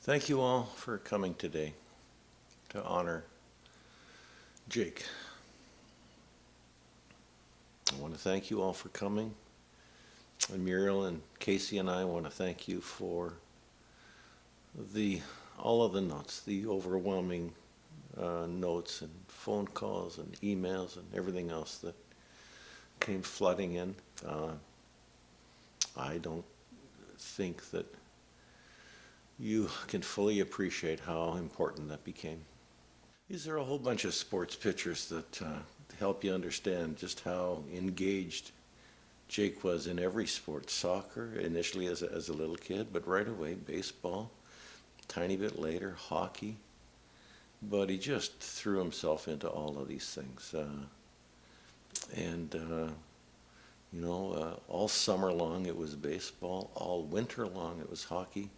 Thank you all for coming today to honor Jake. I want to thank you all for coming. And Muriel and Casey and I want to thank you for all of the notes, the overwhelming notes and phone calls and emails and everything else that came flooding in. I don't think that you can fully appreciate how important that became. These are a whole bunch of sports pictures that help you understand just how engaged Jake was in every sport. Soccer, initially as a little kid, but right away, baseball, tiny bit later, hockey. But he just threw himself into all of these things. All summer long it was baseball, all winter long it was hockey.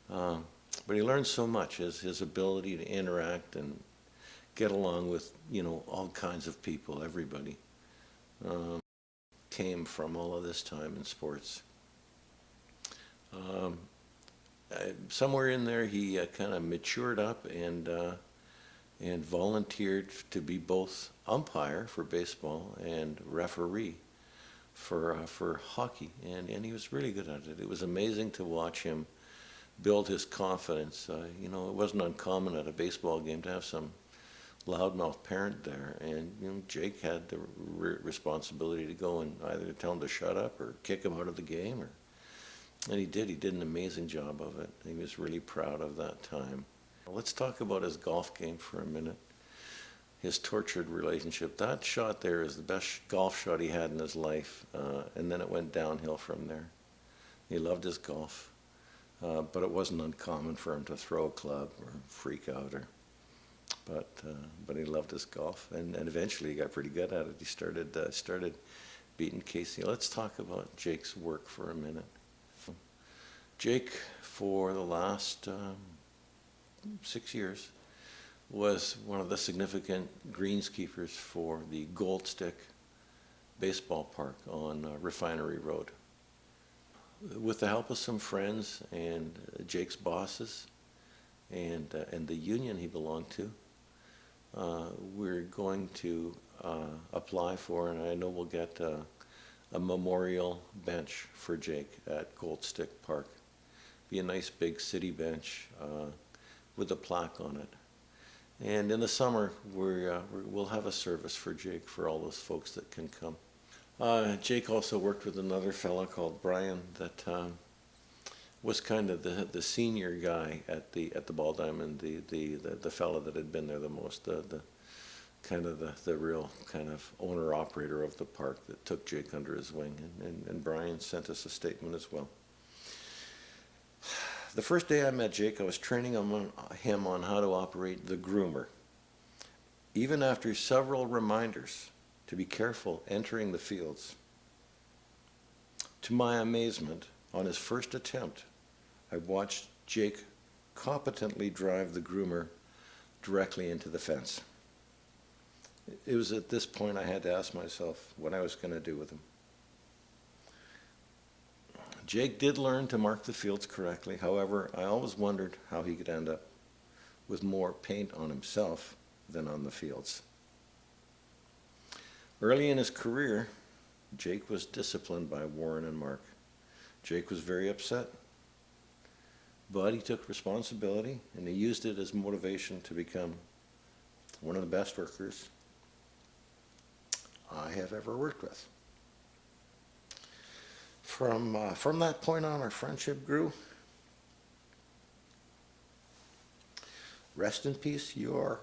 But he learned so much, his ability to interact and get along with, all kinds of people, everybody, came from all of this time in sports. Somewhere in there, he kind of matured up and volunteered to be both umpire for baseball and referee for hockey, and he was really good at it. It was amazing to watch him build his confidence. It wasn't uncommon at a baseball game to have some loudmouth parent there, and Jake had the responsibility to go and either tell him to shut up or kick him out of the game, and he did an amazing job of it. He was really proud of that time. Let's talk about his golf game for a minute. His tortured relationship. That shot there is the best golf shot he had in his life, and then it went downhill from there. He loved his golf. But it wasn't uncommon for him to throw a club or freak out, but he loved his golf, and eventually he got pretty good at it. He started beating Casey. Let's talk about Jake's work for a minute. Jake, for the last 6 years, was one of the significant greenskeepers for the Gold Stick baseball park on Refinery Road. With the help of some friends and Jake's bosses and the union he belonged to, we're going to apply for, and I know we'll get a memorial bench for Jake at Gold Stick Park. Be a nice big city bench with a plaque on it. And in the summer, we'll have a service for Jake for all those folks that can come. Jake also worked with another fellow called Brian that was kind of the senior guy at the Ball Diamond, the fellow that had been there the most, the real kind of owner operator of the park that took Jake under his wing, and Brian sent us a statement as well. The first day I met Jake, I was training him on how to operate the groomer. Even after several reminders to be careful entering the fields, to my amazement, on his first attempt, I watched Jake competently drive the groomer directly into the fence. It was at this point I had to ask myself what I was going to do with him. Jake did learn to mark the fields correctly. However, I always wondered how he could end up with more paint on himself than on the fields. Early in his career, Jake was disciplined by Warren and Mark. Jake was very upset, but he took responsibility and he used it as motivation to become one of the best workers I have ever worked with. From that point on, our friendship grew. Rest in peace, your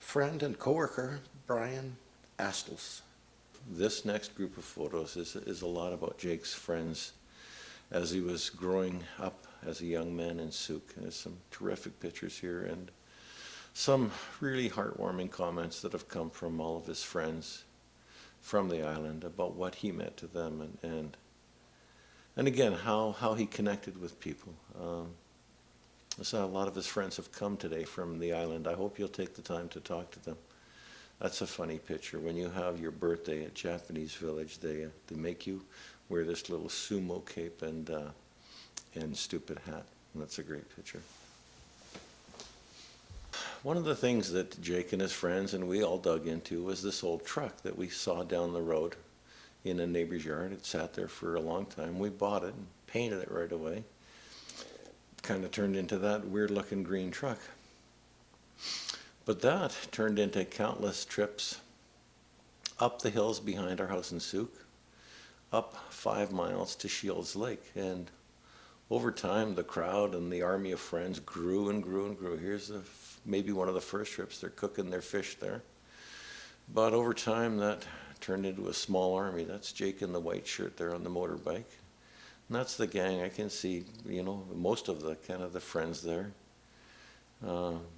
friend and coworker, Brian Astles. This next group of photos is a lot about Jake's friends as he was growing up as a young man in Souk. There's some terrific pictures here and some really heartwarming comments that have come from all of his friends from the island about what he meant to them and again how he connected with people. So a lot of his friends have come today from the island. I hope you'll take the time to talk to them. That's a funny picture. When you have your birthday at Japanese Village, they make you wear this little sumo cape and and stupid hat. And that's a great picture. One of the things that Jake and his friends and we all dug into was this old truck that we saw down the road in a neighbor's yard. It sat there for a long time. We bought it and painted it right away. Kind of turned into that weird looking green truck. But that turned into countless trips up the hills behind our house in Souk, up 5 miles to Shields Lake. And over time, the crowd and the army of friends grew and grew and grew. Here's maybe one of the first trips. They're cooking their fish there. But over time, that turned into a small army. That's Jake in the white shirt there on the motorbike. And that's the gang. I can see, most of the kind of the friends there.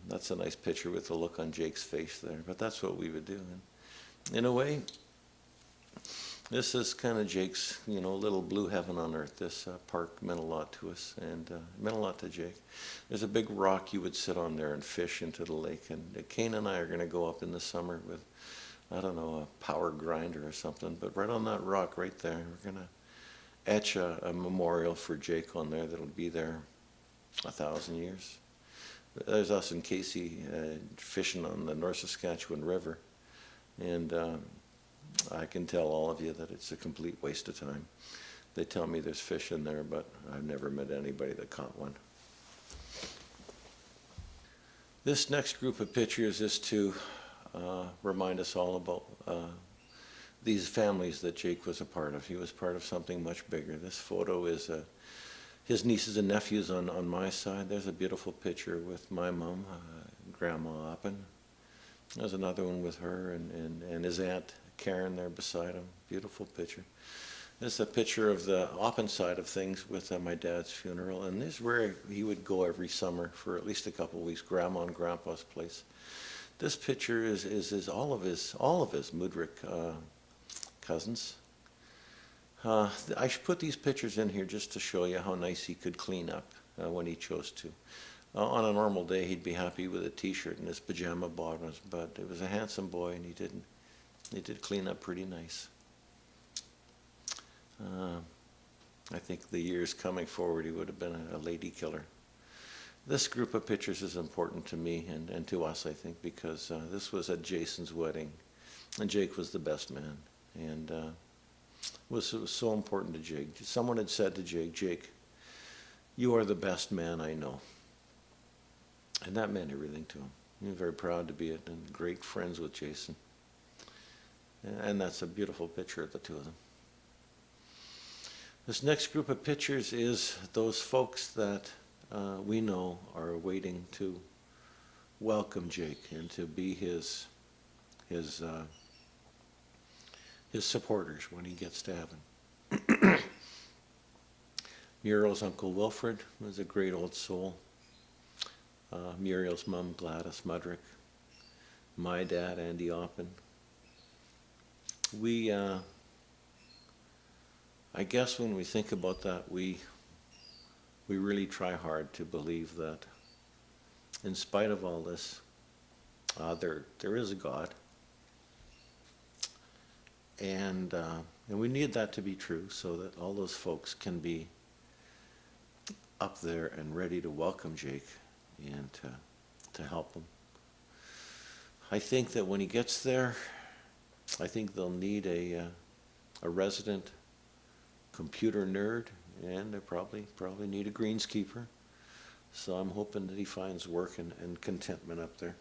That's a nice picture with the look on Jake's face there. But that's what we would do. And in a way, this is kind of Jake's, little blue heaven on earth. This park meant a lot to us, and meant a lot to Jake. There's a big rock you would sit on there and fish into the lake. And Kane and I are going to go up in the summer with, I don't know, a power grinder or something. But right on that rock right there, we're going to etch a memorial for Jake on there that'll be there 1,000 years. There's us and Casey fishing on the North Saskatchewan River. And I can tell all of you that it's a complete waste of time. They tell me there's fish in there, but I've never met anybody that caught one. This next group of pictures is to remind us all about these families that Jake was a part of. He was part of something much bigger. This photo is his nieces and nephews on my side. There's a beautiful picture with my mom, Grandma Oppen. There's another one with her and his aunt Karen there beside him. Beautiful picture. This is a picture of the Oppen side of things with my dad's funeral. And this is where he would go every summer for at least a couple of weeks, Grandma and Grandpa's place. This picture is all of his Mudrick cousins. I should put these pictures in here just to show you how nice he could clean up when he chose to. On a normal day, he'd be happy with a T-shirt and his pajama bottoms, but it was a handsome boy, and he did clean up pretty nice. I think the years coming forward, he would have been a lady killer. This group of pictures is important to me and to us, I think, because this was at Jason's wedding, and Jake was the best man, and it was so important to Jake. Someone had said to Jake, you are the best man I know. And that meant everything to him. He was very proud to be it and great friends with Jason. And that's a beautiful picture of the two of them. This next group of pictures is those folks that we know are waiting to welcome Jake and to be his supporters when he gets to heaven. Muriel's Uncle Wilfred was a great old soul. Muriel's mom, Gladys Mudrick. My dad, Andy Oppen. We, I guess when we think about that, we really try hard to believe that in spite of all this, there is a God. And we need that to be true so that all those folks can be up there and ready to welcome Jake and to help him. I think that when he gets there, I think they'll need a resident computer nerd, and they probably need a greenskeeper. So I'm hoping that he finds work and contentment up there.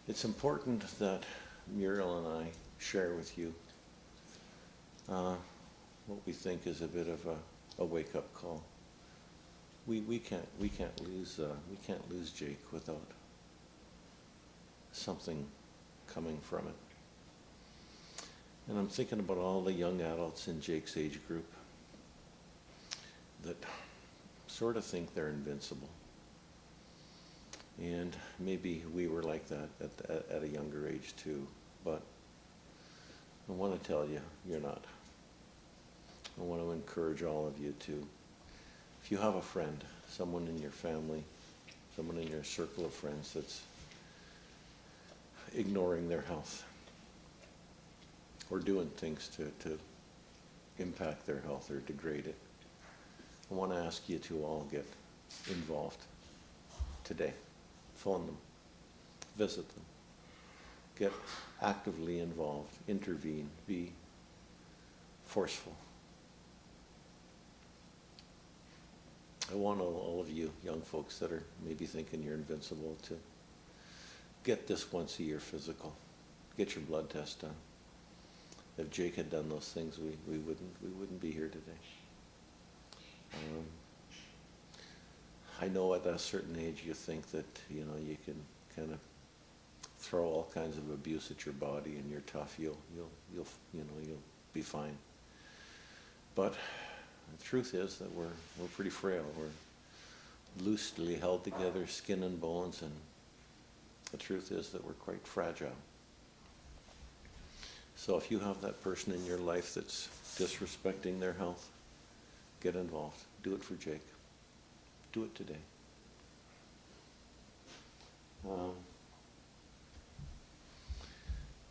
It's important that Muriel and I share with you what we think is a bit of a wake-up call. We can't lose Jake without something coming from it. And I'm thinking about all the young adults in Jake's age group that sort of think they're invincible. And maybe we were like that at a younger age too, but I want to tell you, you're not. I want to encourage all of you to, if you have a friend, someone in your family, someone in your circle of friends that's ignoring their health or doing things to impact their health or degrade it. I want to ask you to all get involved today. Phone them, visit them, get actively involved, intervene, be forceful. I want all of you young folks that are maybe thinking you're invincible to get this once a year physical. Get your blood test done. If Jake had done those things, we wouldn't be here today. I know at a certain age you think that you can kind of throw all kinds of abuse at your body and you're tough. You'll be fine. But the truth is that we're pretty frail. We're loosely held together, skin and bones, and the truth is that we're quite fragile. So if you have that person in your life that's disrespecting their health, get involved. Do it for Jake. Do it today.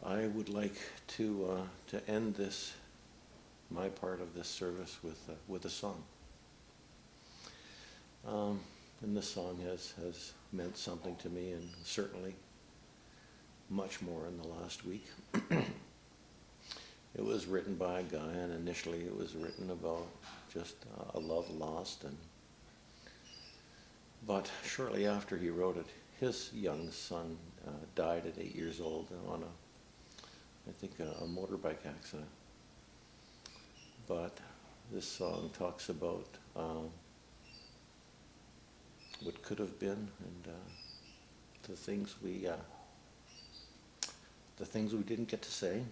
I would like to end my part of this service with a song. And this song has meant something to me, and certainly much more in the last week. It was written by a guy, and initially it was written about just a love lost, but shortly after he wrote it, his young son died at 8 years old on a motorbike accident. But this song talks about what could have been, and the things we didn't get to say,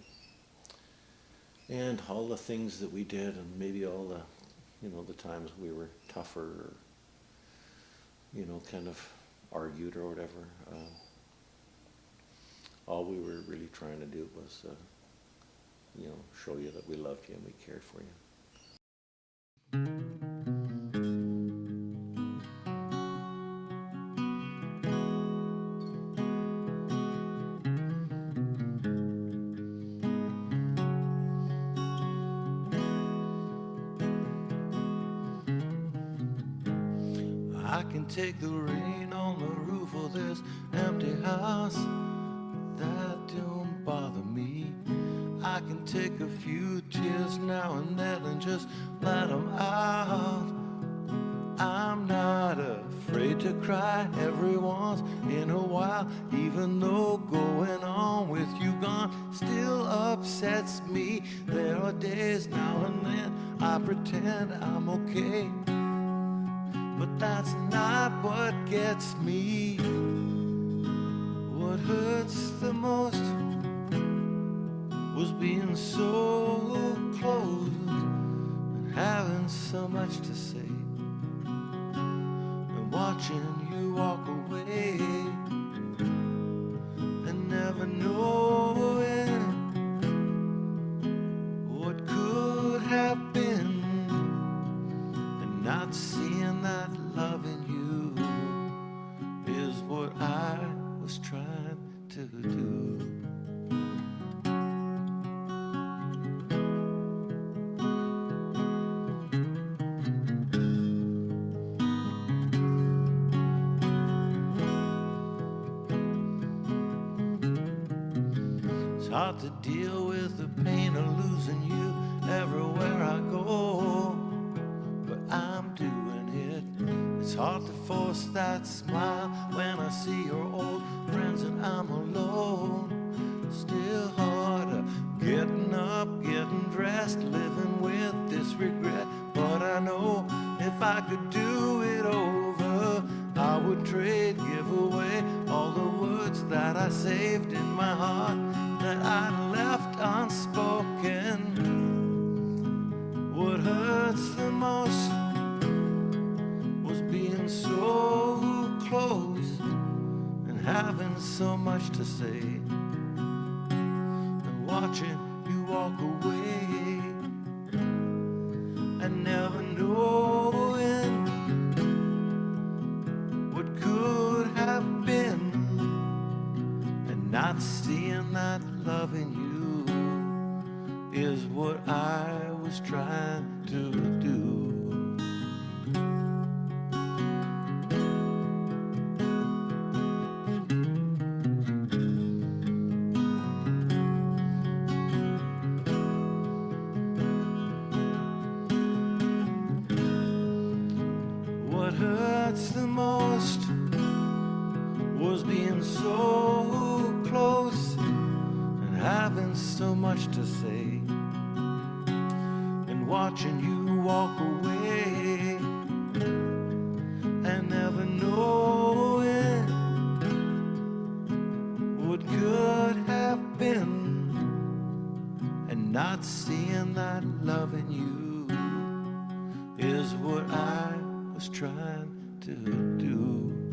and all the things that we did, and maybe all the times we were tougher, or kind of argued or whatever. All we were really trying to do was show you that we loved you and we cared for you. I can take the rain on the roof of this empty house. That don't bother me. I can take a few tears now and then and just let them out. I'm not afraid to cry every once in a while, even though going on with you gone still upsets me. There are days now and then I pretend I'm okay, but that's not what gets me. What hurts the most was being so close and having so much to say, and watching you walk away and never knowing what could have been, and not seeing that love in you is what I was trying to do. It's hard to deal with the pain of losing you everywhere I go, but I'm doing it. It's hard to force that smile when I see your old friends and I'm alone. Still harder getting up, getting dressed, living with this regret. But I know if I could do it over, I would trade, give away all the words that I saved in my heart that I left unspoken. What hurts the most was being so close and having so much to say, and watching you walk away and never knowing what could have been, and not seeing that love in you is what I was trying to do. What hurts the most was being so close and having so much to say, and watching you walk away and never knowing what could have been, and not seeing that loving you is what I was trying to do.